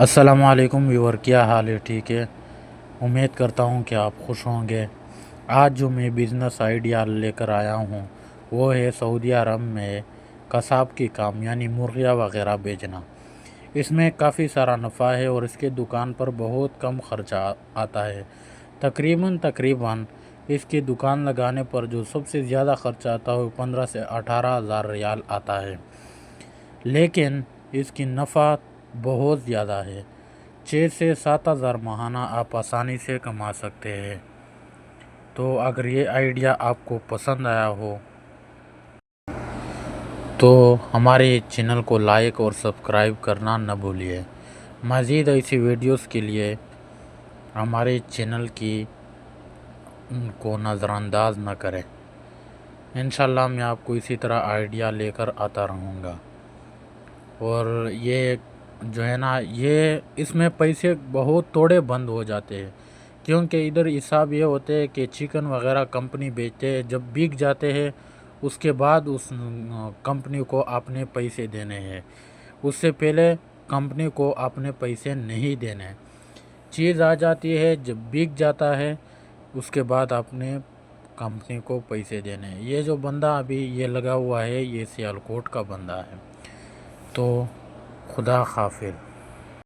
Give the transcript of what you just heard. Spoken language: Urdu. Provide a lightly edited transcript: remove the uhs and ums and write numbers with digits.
السلام علیکم ویور، کیا حال ہے؟ ٹھیک ہے، امید کرتا ہوں کہ آپ خوش ہوں گے۔ آج جو میں بزنس آئیڈیا لے کر آیا ہوں وہ ہے سعودی عرب میں قصاب کی کام، یعنی مرغیاں وغیرہ بیچنا۔ اس میں کافی سارا نفع ہے اور اس کے دکان پر بہت کم خرچہ آتا ہے۔ تقریباً اس کی دکان لگانے پر جو سب سے زیادہ خرچہ آتا ہے وہ 15 سے 18 ہزار ریال آتا ہے، لیکن اس کی نفع بہت زیادہ ہے۔ 6 سے 7 ہزار ماہانہ آپ آسانی سے کما سکتے ہیں۔ تو اگر یہ آئیڈیا آپ کو پسند آیا ہو تو ہمارے چینل کو لائک اور سبسکرائب کرنا نہ بھولیے۔ مزید ایسی ویڈیوز کے لیے ہمارے چینل کو نظر انداز نہ کریں۔ انشاءاللہ میں آپ کو اسی طرح آئیڈیا لے کر آتا رہوں گا۔ اور یہ جو ہے نا، اس میں پیسے بہت توڑے بند ہو جاتے ہیں، کیونکہ ادھر حساب یہ ہوتے ہے کہ چکن وغیرہ کمپنی بیچتے ہیں، جب بک جاتے ہیں اس کے بعد اس کمپنی کو اپنے پیسے دینے ہیں، اس سے پہلے کمپنی کو اپنے پیسے نہیں دینے۔ چیز آ جاتی ہے، جب بک جاتا ہے اس کے بعد اپنے کمپنی کو پیسے دینے۔ یہ جو بندہ ابھی یہ لگا ہوا ہے یہ سیالکوٹ کا بندہ ہے۔ تو خدا حافظ۔